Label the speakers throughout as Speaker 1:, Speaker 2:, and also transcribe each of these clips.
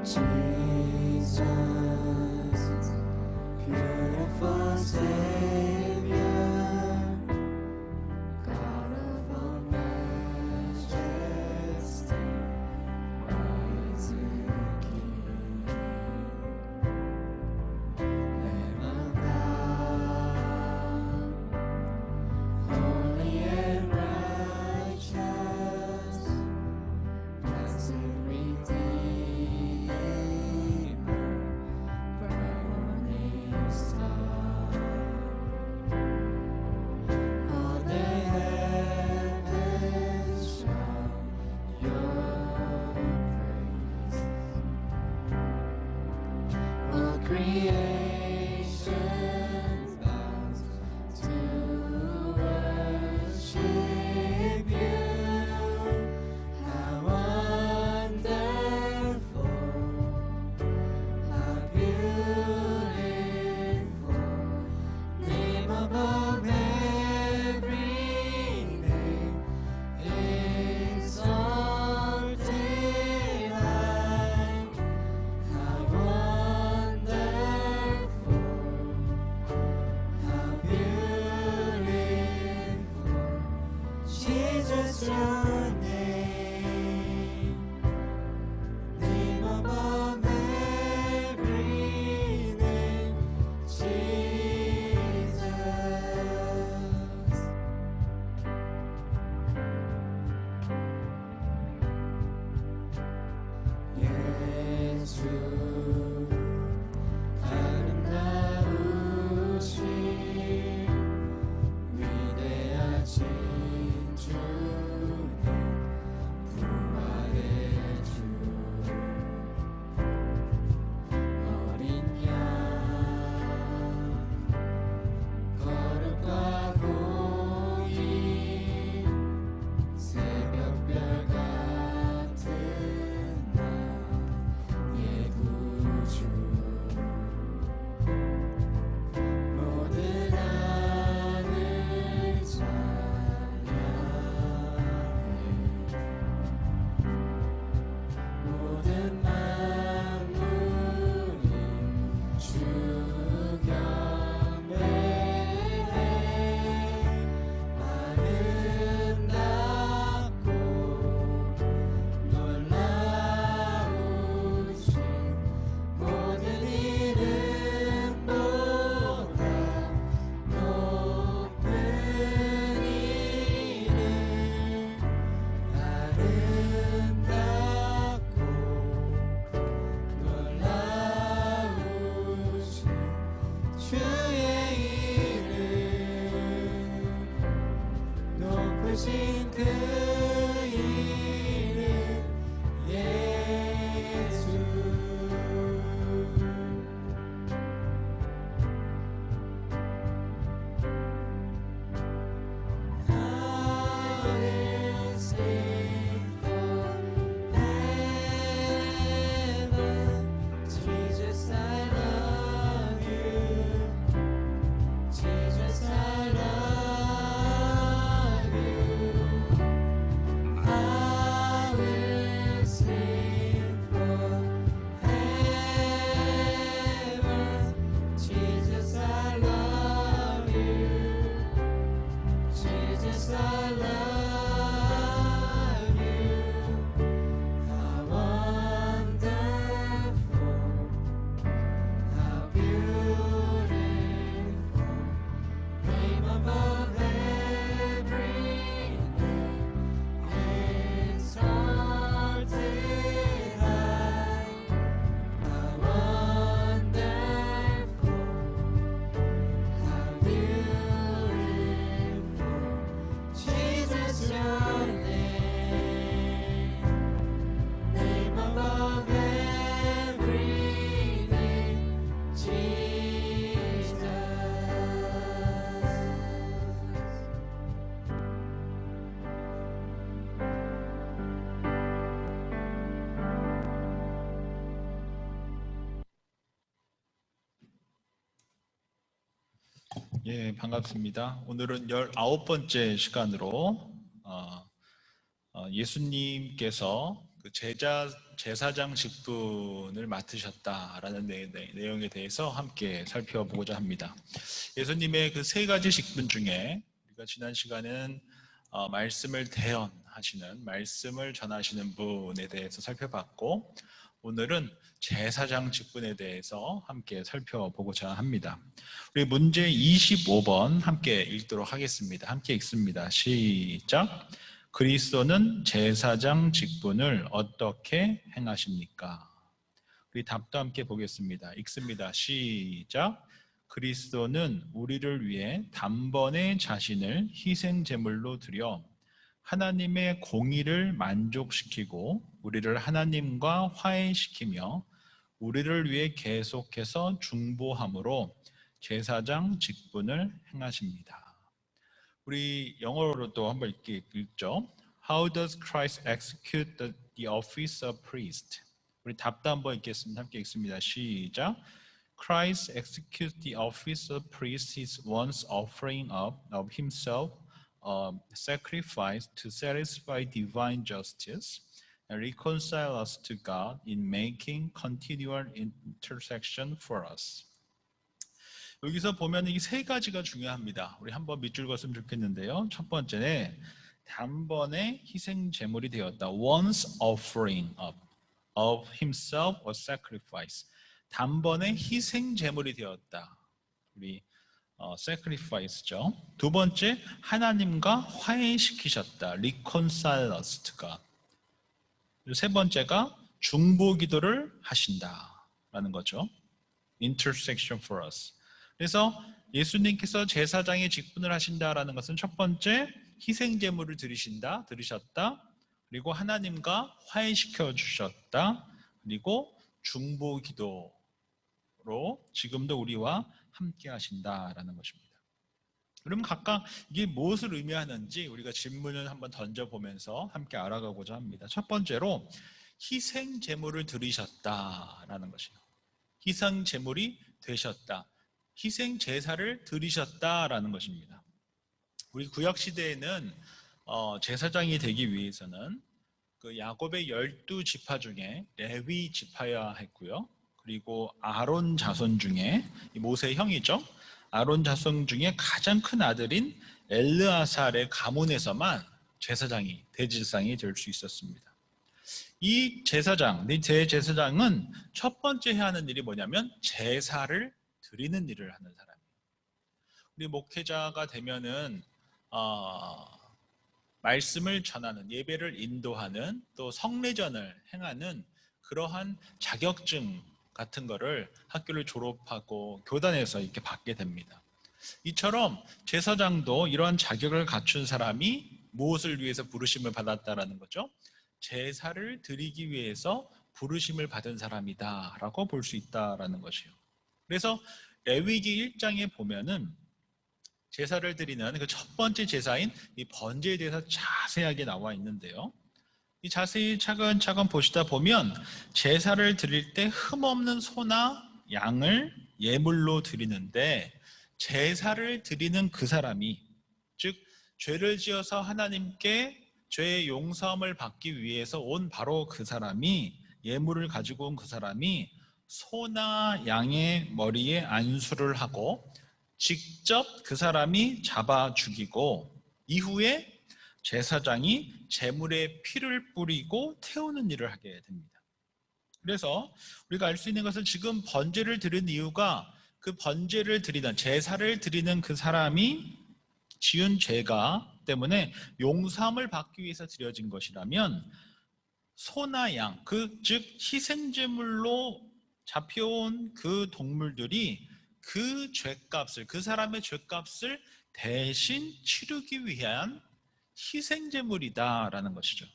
Speaker 1: Jesus, beautiful Savior, God of all majesty, rising King, Lamb of God, holy and righteous, blessed Redeemer, bright morning star. All the heavens shout your praise. All creation bows to worship you. How wonderful, how beautiful, name above every name, exalted high. How wonderful, how beautiful, Jesus, your name, name above every name, Jesus. 예수 아름다우신 위대하신 주님, 부활의 주, 어린 양, 거룩과 공의, 새벽별 같은 나의 구주, 모든 하늘 찬양해, 모든 만물이 주 경배해. 아름답고 놀라우신 모든 이름보다 높은 이름, 아름답고 놀라우신 주의 이름, 높으신 그 이름 예수. I will sing forever, Jesus, I love you, Jesus, I love you. I will sing forever, Jesus, I love you, Jesus, I love you. How wonderful, how beautiful, name above every name, exalted high. How wonderful, how beautiful, Jesus, your name, name above every name, Jesus.
Speaker 2: 예, 반갑습니다. 오늘은 19번째 시간으로 예수님께서 그 제사장 직분을 맡으셨다라는 내용에 대해서 함께 살펴보고자 합니다. 예수님의 그 세 가지 직분 중에 우리가 지난 시간은 말씀을 대언하시는, 말씀을 전하시는 분에 대해서 살펴봤고, 오늘은 제사장 직분에 대해서 함께 살펴보고자 합니다. 우리 문제 25번 함께 읽도록 하겠습니다. 함께 읽습니다. 시작. 그리스도는 제사장 직분을 어떻게 행하십니까? 우리 답도 함께 보겠습니다. 읽습니다. 시작. 그리스도는 우리를 위해 단번에 자신을 희생 제물로 드려 하나님의 공의를 만족시키고 우리를 하나님과 화해시키며 우리를 위해 계속해서 중보함으로 제사장 직분을 행하십니다. 우리 영어로 또 한번 읽죠. How does Christ execute the office of priest? 우리 답도 한번 읽겠습니다. 함께 읽습니다. 시작. Christ executes the office of priest is once offering up of himself a sacrifice to satisfy divine justice and reconcile us to God in making continual intercession for us. 여기서 보면 이 세 가지가 중요합니다. 우리 한번 밑줄 그었으면 좋겠는데요. 첫 번째는 단번에 희생 제물이 되었다. Once offering up of himself a sacrifice. 단번에 희생 제물이 되었다. 우리 sacrifice죠. 두 번째, 하나님과 화해시키셨다. reconcile us to God. 세 번째가 중보 기도를 하신다라는 거죠. intercession for us. 그래서 예수님께서 제사장의 직분을 하신다라는 것은 첫 번째, 희생 제물을 드리셨다. 그리고 하나님과 화해시켜 주셨다. 그리고 중보 기도로 지금도 우리와 함께 하신다라는 것입니다. 그러면 각각 이게 무엇을 의미하는지 우리가 질문을 한번 던져보면서 함께 알아가고자 합니다. 첫 번째로 희생 제물을 드리셨다라는 것이에요. 희생 제물이 되셨다. 희생 제사를 드리셨다라는 것입니다. 우리 구약 시대에는 제사장이 되기 위해서는 그 야곱의 12지파 중에 레위 지파여야 했고요. 그리고 아론 자손 중에 모세의 형이죠. 아론 자손 중에 가장 큰 아들인 엘르아살의 가문에서만 제사장이, 대제사장이 될 수 있었습니다. 이 제사장, 대제사장은 첫 번째 해야 하는 일이 뭐냐면 제사를 드리는 일을 하는 사람이에요. 우리 목회자가 되면은 말씀을 전하는, 예배를 인도하는, 또 성례전을 행하는 그러한 자격증 같은 거를 학교를 졸업하고 교단에서 이렇게 받게 됩니다. 이처럼 제사장도 이러한 자격을 갖춘 사람이 무엇을 위해서 부르심을 받았다라는 거죠? 제사를 드리기 위해서 부르심을 받은 사람이다라고 볼 수 있다라는 것이에요. 그래서 레위기 1장에 보면은 제사를 드리는 그 첫 번째 제사인 이 번제에 대해서 자세하게 나와 있는데요. 이 자세히 차근차근 보시다 보면 제사를 드릴 때 흠없는 소나 양을 예물로 드리는데, 제사를 드리는 그 사람이, 즉 죄를 지어서 하나님께 죄의 용서함을 받기 위해서 온 바로 그 사람이, 예물을 가지고 온 그 사람이 소나 양의 머리에 안수를 하고 직접 그 사람이 잡아 죽이고 이후에 제사장이 제물에 피를 뿌리고 태우는 일을 하게 됩니다. 그래서 우리가 알 수 있는 것은 지금 번제를 드린 이유가 그 번제를 드리는, 제사를 드리는 그 사람이 지은 죄가 때문에 용서함을 받기 위해서 드려진 것이라면, 소나 양, 즉 희생제물로 잡혀온 그 동물들이 그 죄값을, 그 사람의 죄값을 대신 치르기 위한 희생제물이다라는 것이죠.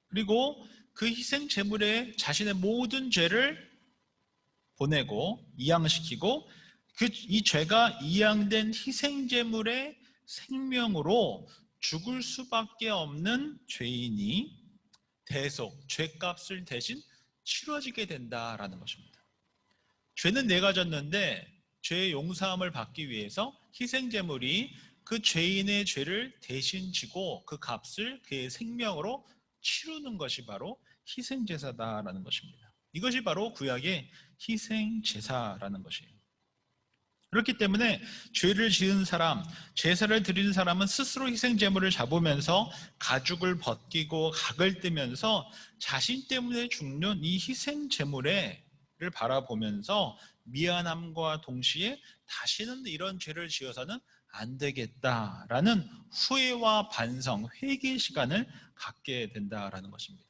Speaker 2: 그리고 그 희생제물에 자신의 모든 죄를 보내고 이양시키고 이 죄가 이양된 희생제물의 생명으로 죽을 수밖에 없는 죄인이 대속, 죄값을 대신 치러지게 된다라는 것입니다. 죄는 내가 졌는데 죄의 용서함을 받기 위해서 희생제물이 그 죄인의 죄를 대신 지고 그 값을 그의 생명으로 치르는 것이 바로 희생제사다라는 것입니다. 이것이 바로 구약의 희생제사라는 것이에요. 그렇기 때문에 죄를 지은 사람, 제사를 드리는 사람은 스스로 희생제물을 잡으면서 가죽을 벗기고 각을 뜨면서 자신 때문에 죽는 이 희생제물을 바라보면서 미안함과 동시에 다시는 이런 죄를 지어서는 안 되겠다라는 후회와 반성, 회개 시간을 갖게 된다라는 것입니다.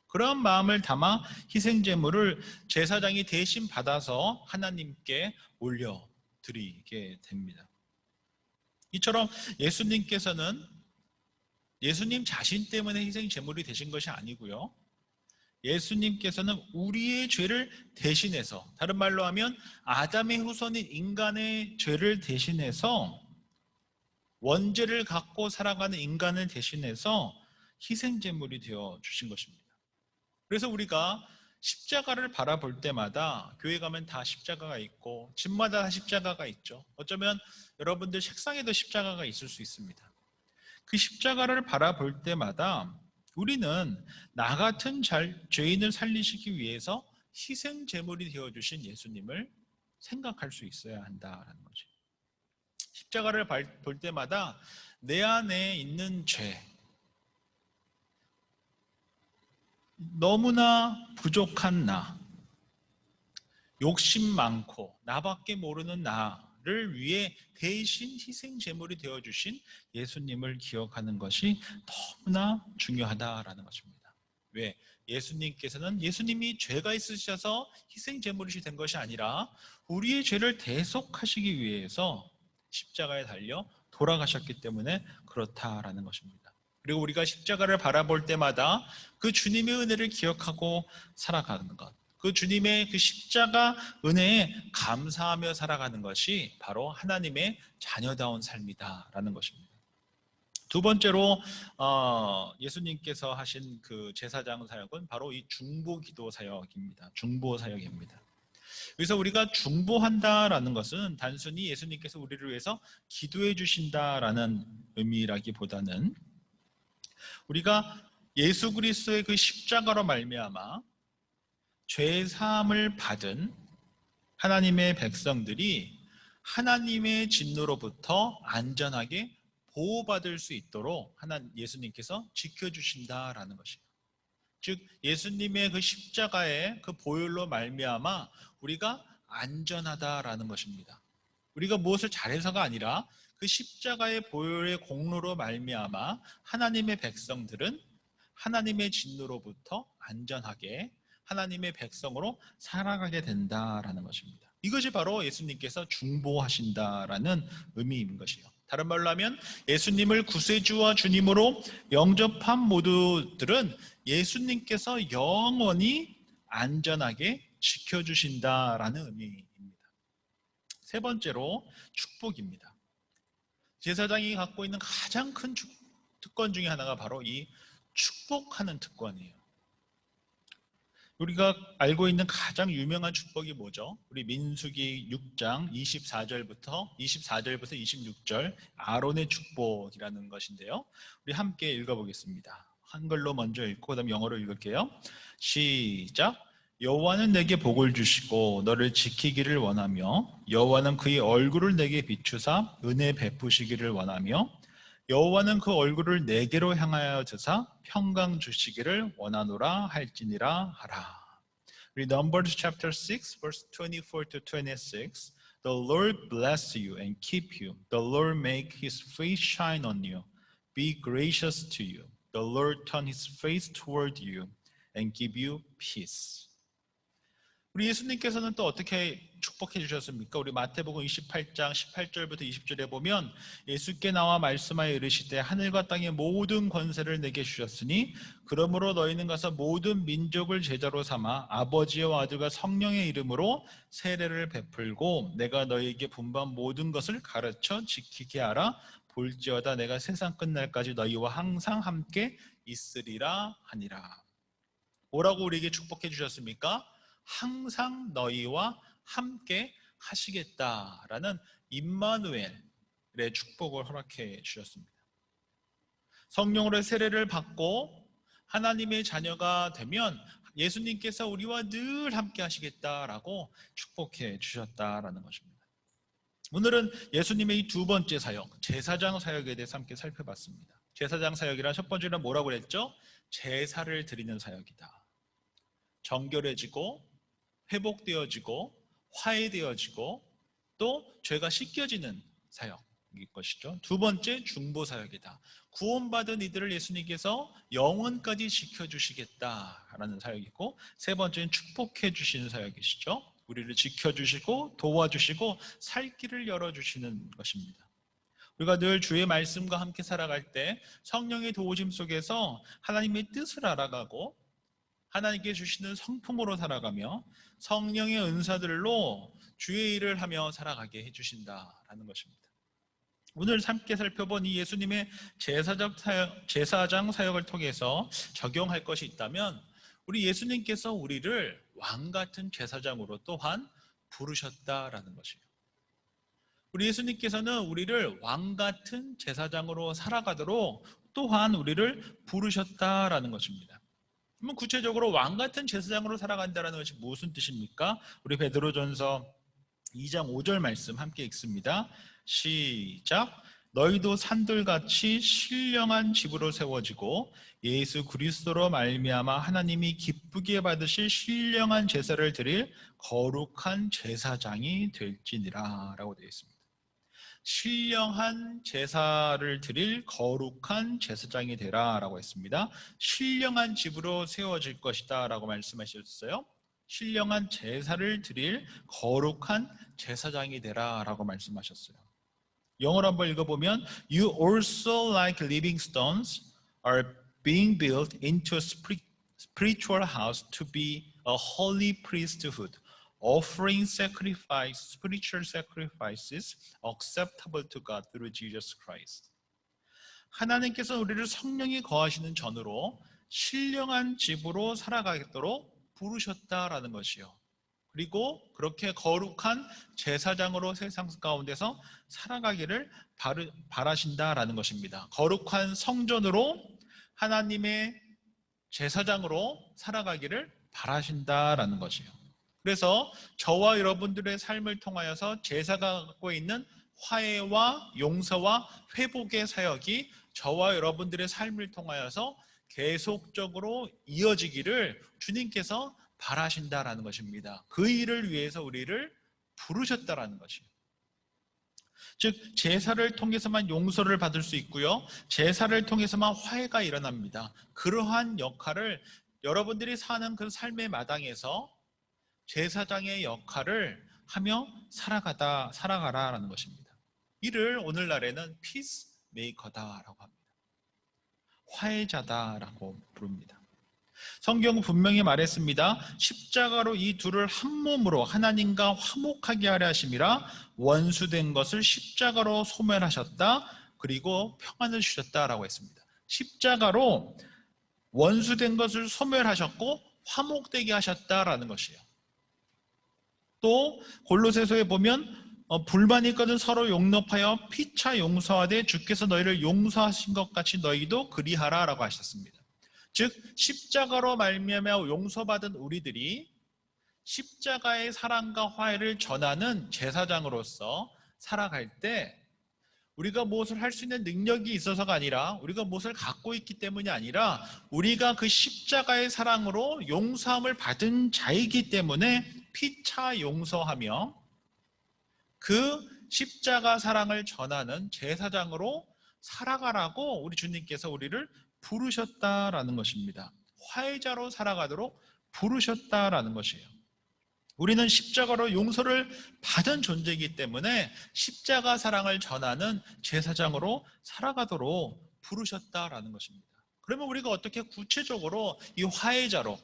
Speaker 2: 그런 마음을 담아 희생제물을 제사장이 대신 받아서 하나님께 올려드리게 됩니다. 이처럼 예수님께서는 예수님 자신 때문에 희생제물이 되신 것이 아니고요, 예수님께서는 우리의 죄를 대신해서, 다른 말로 하면 아담의 후손인 인간의 죄를 대신해서, 원죄를 갖고 살아가는 인간을 대신해서 희생제물이 되어 주신 것입니다. 그래서 우리가 십자가를 바라볼 때마다, 교회 가면 다 십자가가 있고 집마다 다 십자가가 있죠. 어쩌면 여러분들 책상에도 십자가가 있을 수 있습니다. 그 십자가를 바라볼 때마다 우리는 나 같은 죄인을 살리시기 위해서 희생제물이 되어주신 예수님을 생각할 수 있어야 한다는 거죠. 십자가를 볼 때마다 내 안에 있는 죄, 너무나 부족한 나, 욕심 많고 나밖에 모르는 나를 위해 대신 희생제물이 되어주신 예수님을 기억하는 것이 너무나 중요하다라는 것입니다. 왜? 예수님께서는 예수님이 죄가 있으셔서 희생제물이 된 것이 아니라 우리의 죄를 대속하시기 위해서 십자가에 달려 돌아가셨기 때문에 그렇다라는 것입니다. 그리고 우리가 십자가를 바라볼 때마다 그 주님의 은혜를 기억하고 살아가는 것, 그 주님의 그 십자가 은혜에 감사하며 살아가는 것이 바로 하나님의 자녀다운 삶이다라는 것입니다. 두 번째로 예수님께서 하신 그 제사장 사역은 바로 이 중보기도 사역입니다. 중보 사역입니다. 그래서 우리가 중보한다라는 것은 단순히 예수님께서 우리를 위해서 기도해 주신다라는 의미라기보다는 우리가 예수 그리스도의 그 십자가로 말미암아 죄 사함을 받은 하나님의 백성들이 하나님의 진노로부터 안전하게 보호받을 수 있도록 예수님께서 지켜주신다라는 것이에요. 즉 예수님의 그 십자가의 그 보혈로 말미암아 우리가 안전하다라는 것입니다. 우리가 무엇을 잘해서가 아니라 그 십자가의 보혈의 공로로 말미암아 하나님의 백성들은 하나님의 진노로부터 안전하게 하나님의 백성으로 살아가게 된다라는 것입니다. 이것이 바로 예수님께서 중보하신다라는 의미인 것이요. 다른 말로 하면 예수님을 구세주와 주님으로 영접한 모두들은 예수님께서 영원히 안전하게 지켜주신다라는 의미입니다. 세 번째로 축복입니다. 제사장이 갖고 있는 가장 큰 특권 중에 하나가 바로 이 축복하는 특권이에요. 우리가 알고 있는 가장 유명한 축복이 뭐죠? 우리 민수기 6장 24절부터 26절 아론의 축복이라는 것인데요. 우리 함께 읽어보겠습니다. 한글로 먼저 읽고 그다음 영어로 읽을게요. 시작. 여호와는 내게 복을 주시고 너를 지키기를 원하며 여호와는 그의 얼굴을 내게 비추사 은혜 베푸시기를 원하며 여호와는 그 얼굴을 내게로 향하여 드사 평강 주시기를 원하노라 할지니라 하라. Read Numbers chapter 6 verse 24 to 26. The Lord bless you and keep you. The Lord make his face shine on you. Be gracious to you. The Lord turn his face toward you and give you peace. 우리 예수님께서는 또 어떻게 축복해 주셨습니까? 우리 마태복음 28장 18절부터 20절에 보면 예수께 나와 말씀하여 이르시되 하늘과 땅의 모든 권세를 내게 주셨으니 그러므로 너희는 가서 모든 민족을 제자로 삼아 아버지와 아들과 성령의 이름으로 세례를 베풀고 내가 너희에게 분부한 모든 것을 가르쳐 지키게 하라. 볼지어다 내가 세상 끝날까지 너희와 항상 함께 있으리라 하니라. 뭐라고 우리에게 축복해 주셨습니까? 항상 너희와 함께 하시겠다라는 임마누엘의 축복을 허락해 주셨습니다. 성령으로 세례를 받고 하나님의 자녀가 되면 예수님께서 우리와 늘 함께 하시겠다라고 축복해 주셨다라는 것입니다. 오늘은 예수님의 이 두 번째 사역, 제사장 사역에 대해서 함께 살펴봤습니다. 제사장 사역이란 첫 번째는 뭐라고 그랬죠? 제사를 드리는 사역이다. 정결해지고 회복되어지고 화해되어지고 또 죄가 씻겨지는 사역일 것이죠. 두 번째, 중보 사역이다. 구원받은 이들을 예수님께서 영원까지 지켜주시겠다라는 사역이고, 세 번째는 축복해 주시는 사역이시죠. 우리를 지켜주시고 도와주시고 살 길을 열어주시는 것입니다. 우리가 늘 주의 말씀과 함께 살아갈 때 성령의 도우심 속에서 하나님의 뜻을 알아가고 하나님께 주시는 성품으로 살아가며 성령의 은사들로 주의 일을 하며 살아가게 해주신다라는 것입니다. 오늘 함께 살펴본 이 예수님의 제사장 사역을 통해서 적용할 것이 있다면, 우리 예수님께서 우리를 왕같은 제사장으로 또한 부르셨다라는 것이에요. 우리 예수님께서는 우리를 왕같은 제사장으로 살아가도록 또한 우리를 부르셨다라는 것입니다. 그러면 구체적으로 왕같은 제사장으로 살아간다는 것이 무슨 뜻입니까? 우리 베드로전서 2장 5절 말씀 함께 읽습니다. 시작. 너희도 산들같이 신령한 집으로 세워지고 예수 그리스도로 말미암아 하나님이 기쁘게 받으실 신령한 제사를 드릴 거룩한 제사장이 될지니라 라고 되어 있습니다. 신령한 제사를 드릴 거룩한 제사장이 되라 라고 했습니다. 신령한 집으로 세워질 것이다 라고 말씀하셨어요. 신령한 제사를 드릴 거룩한 제사장이 되라 라고 말씀하셨어요. 영어로 한번 읽어보면 You also like living stones are being built into a spiritual house to be a holy priesthood, offering spiritual sacrifices acceptable to God through Jesus Christ. 하나님께서 우리를 성령이 거하시는 전으로 신령한 집으로 살아가도록 부르셨다라는 것이요. 그리고 그렇게 거룩한 제사장으로 세상 가운데서 살아가기를 바라신다라는 것입니다. 거룩한 성전으로 하나님의 제사장으로 살아가기를 바라신다라는 것이요. 그래서 저와 여러분들의 삶을 통하여서 제사가 갖고 있는 화해와 용서와 회복의 사역이 저와 여러분들의 삶을 통하여서 계속적으로 이어지기를 주님께서 바라신다라는 것입니다. 그 일을 위해서 우리를 부르셨다라는 것이에요. 즉 제사를 통해서만 용서를 받을 수 있고요, 제사를 통해서만 화해가 일어납니다. 그러한 역할을 여러분들이 사는 그 삶의 마당에서 제사장의 역할을 하며 살아가라라는 것입니다. 이를 오늘날에는 피스메이커다라고 합니다. 화해자다라고 부릅니다. 성경은 분명히 말했습니다. 십자가로 이 둘을 한 몸으로 하나님과 화목하게 하려 하심이라 원수된 것을 십자가로 소멸하셨다. 그리고 평안을 주셨다라고 했습니다. 십자가로 원수된 것을 소멸하셨고 화목되게 하셨다라는 것이에요. 또 골로새서에 보면 불만이 있거든 서로 용납하여 피차 용서하되 주께서 너희를 용서하신 것 같이 너희도 그리하라라고 하셨습니다. 즉 십자가로 말미암아 용서받은 우리들이 십자가의 사랑과 화해를 전하는 제사장으로서 살아갈 때 우리가 무엇을 할 수 있는 능력이 있어서가 아니라 우리가 무엇을 갖고 있기 때문이 아니라 우리가 그 십자가의 사랑으로 용서함을 받은 자이기 때문에 피차 용서하며 그 십자가 사랑을 전하는 제사장으로 살아가라고 우리 주님께서 우리를 부르셨다라는 것입니다. 화해자로 살아가도록 부르셨다라는 것이에요. 우리는 십자가로 용서를 받은 존재이기 때문에 십자가 사랑을 전하는 제사장으로 살아가도록 부르셨다라는 것입니다. 그러면 우리가 어떻게 구체적으로 이 화해자로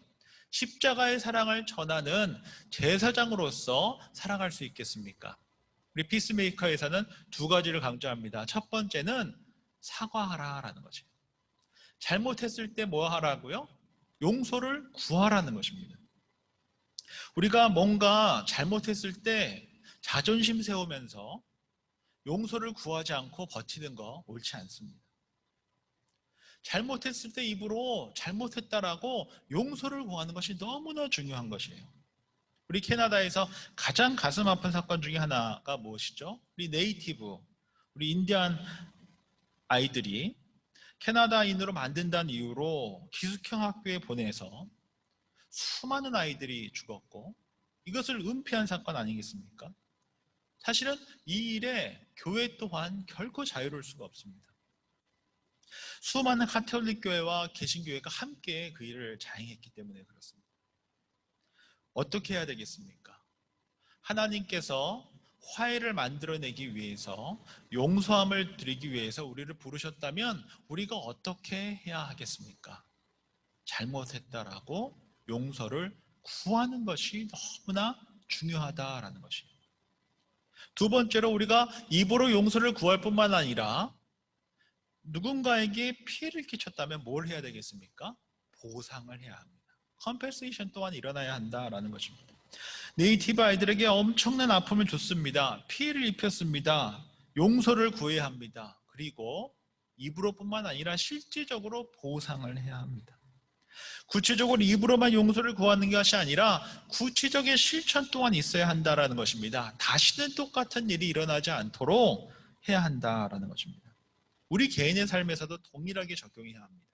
Speaker 2: 십자가의 사랑을 전하는 제사장으로서 살아갈 수 있겠습니까? 우리 피스메이커에서는 두 가지를 강조합니다. 첫 번째는 사과하라라는 것이에요. 잘못했을 때 뭐 하라고요? 용서를 구하라는 것입니다. 우리가 뭔가 잘못했을 때 자존심 세우면서 용서를 구하지 않고 버티는 거 옳지 않습니다. 잘못했을 때 입으로 잘못했다라고 용서를 구하는 것이 너무나 중요한 것이에요. 우리 캐나다에서 가장 가슴 아픈 사건 중에 하나가 무엇이죠? 우리 네이티브, 우리 인디안 아이들이 캐나다인으로 만든다는 이유로 기숙형 학교에 보내서 수많은 아이들이 죽었고, 이것을 은폐한 사건 아니겠습니까? 사실은 이 일에 교회 또한 결코 자유로울 수가 없습니다. 수많은 카톨릭 교회와 개신교회가 함께 그 일을 자행했기 때문에 그렇습니다. 어떻게 해야 되겠습니까? 하나님께서 화해를 만들어내기 위해서, 용서함을 드리기 위해서 우리를 부르셨다면 우리가 어떻게 해야 하겠습니까? 잘못했다라고 용서를 구하는 것이 너무나 중요하다라는 것이에요. 두 번째로, 우리가 입으로 용서를 구할 뿐만 아니라 누군가에게 피해를 끼쳤다면 뭘 해야 되겠습니까? 보상을 해야 합니다. 컴펜세이션 또한 일어나야 한다라는 것입니다. 네이티브 아이들에게 엄청난 아픔을 줬습니다. 피해를 입혔습니다. 용서를 구해야 합니다. 그리고 입으로뿐만 아니라 실질적으로 보상을 해야 합니다. 구체적으로 입으로만 용서를 구하는 것이 아니라 구체적인 실천 또한 있어야 한다라는 것입니다. 다시는 똑같은 일이 일어나지 않도록 해야 한다라는 것입니다. 우리 개인의 삶에서도 동일하게 적용해야 합니다.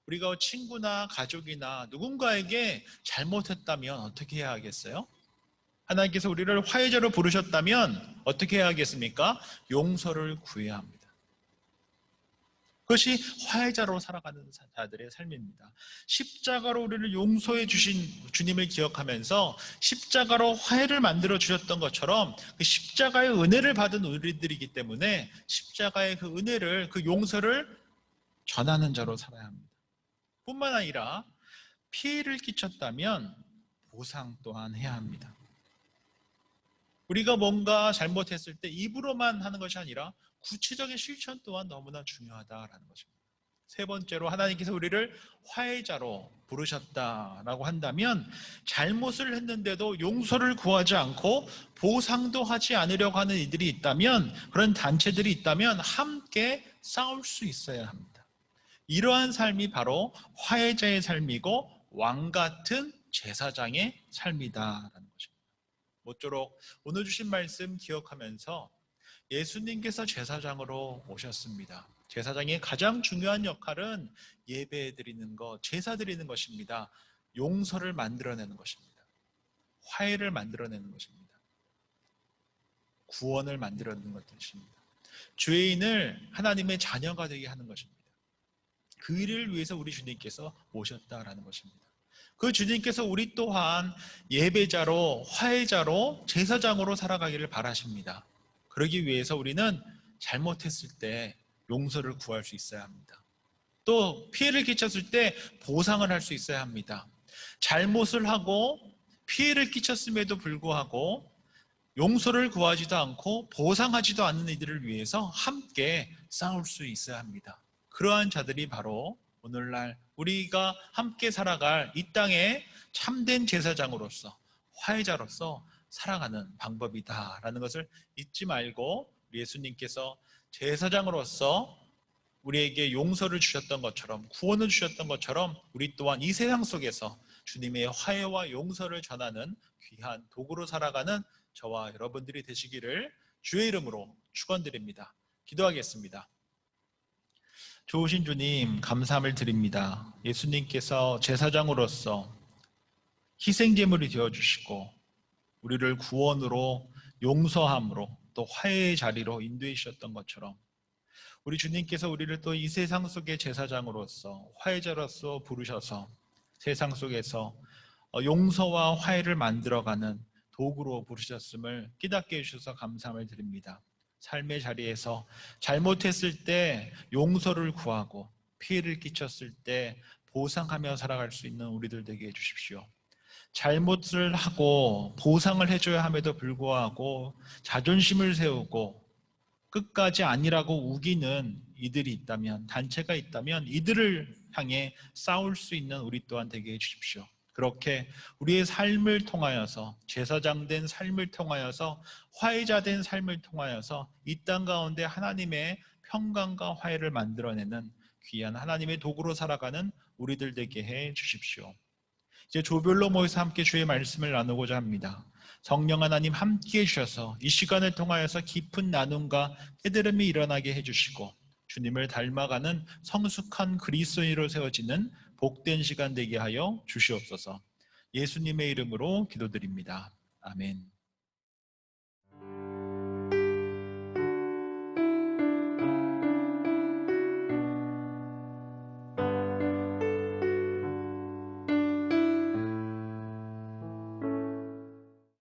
Speaker 2: 우리가 친구나 가족이나 누군가에게 잘못했다면 어떻게 해야 하겠어요? 하나님께서 우리를 화해자로 부르셨다면 어떻게 해야 하겠습니까? 용서를 구해야 합니다. 그것이 화해자로 살아가는 자들의 삶입니다. 십자가로 우리를 용서해 주신 주님을 기억하면서 십자가로 화해를 만들어 주셨던 것처럼 그 십자가의 은혜를 받은 우리들이기 때문에 십자가의 그 은혜를, 그 용서를 전하는 자로 살아야 합니다. 뿐만 아니라 피해를 끼쳤다면 보상 또한 해야 합니다. 우리가 뭔가 잘못했을 때 입으로만 하는 것이 아니라 구체적인 실천 또한 너무나 중요하다라는 것입니다. 세 번째로, 하나님께서 우리를 화해자로 부르셨다라고 한다면 잘못을 했는데도 용서를 구하지 않고 보상도 하지 않으려고 하는 이들이 있다면, 그런 단체들이 있다면 함께 싸울 수 있어야 합니다. 이러한 삶이 바로 화해자의 삶이고 왕 같은 제사장의 삶이다라는 것입니다. 모쪼록 오늘 주신 말씀 기억하면서 예수님께서 제사장으로 오셨습니다. 제사장의 가장 중요한 역할은 예배 드리는 것, 제사 드리는 것입니다. 용서를 만들어내는 것입니다. 화해를 만들어내는 것입니다. 구원을 만들어내는 것입니다. 죄인을 하나님의 자녀가 되게 하는 것입니다. 그 일을 위해서 우리 주님께서 오셨다라는 것입니다. 그 주님께서 우리 또한 예배자로, 화해자로, 제사장으로 살아가기를 바라십니다. 그러기 위해서 우리는 잘못했을 때 용서를 구할 수 있어야 합니다. 또 피해를 끼쳤을 때 보상을 할 수 있어야 합니다. 잘못을 하고 피해를 끼쳤음에도 불구하고 용서를 구하지도 않고 보상하지도 않는 이들을 위해서 함께 싸울 수 있어야 합니다. 그러한 자들이 바로 오늘날 우리가 함께 살아갈 이 땅의 참된 제사장으로서, 화해자로서 살아가는 방법이다라는 것을 잊지 말고, 예수님께서 제사장으로서 우리에게 용서를 주셨던 것처럼, 구원을 주셨던 것처럼 우리 또한 이 세상 속에서 주님의 화해와 용서를 전하는 귀한 도구로 살아가는 저와 여러분들이 되시기를 주의 이름으로 축원드립니다. 기도하겠습니다. 좋으신 주님, 감사함을 드립니다. 예수님께서 제사장으로서 희생제물이 되어주시고 우리를 구원으로, 용서함으로, 또 화해의 자리로 인도해 주셨던 것처럼 우리 주님께서 우리를 또 이 세상 속의 제사장으로서, 화해자로서 부르셔서 세상 속에서 용서와 화해를 만들어가는 도구로 부르셨음을 깨닫게 해주셔서 감사함을 드립니다. 삶의 자리에서 잘못했을 때 용서를 구하고 피해를 끼쳤을 때 보상하며 살아갈 수 있는 우리들 되게 해주십시오. 잘못을 하고 보상을 해줘야 함에도 불구하고 자존심을 세우고 끝까지 아니라고 우기는 이들이 있다면, 단체가 있다면 이들을 향해 싸울 수 있는 우리 또한 되게 해주십시오. 그렇게 우리의 삶을 통하여서, 제사장된 삶을 통하여서, 화해자된 삶을 통하여서 이 땅 가운데 하나님의 평강과 화해를 만들어내는 귀한 하나님의 도구로 살아가는 우리들 되게 해 주십시오. 이제 조별로 모여서 함께 주의 말씀을 나누고자 합니다. 성령 하나님 함께 해주셔서 이 시간을 통하여서 깊은 나눔과 깨달음이 일어나게 해주시고 주님을 닮아가는 성숙한 그리스도인으로 세워지는 복된 시간 되게 하여 주시옵소서. 예수님의 이름으로 기도드립니다. 아멘.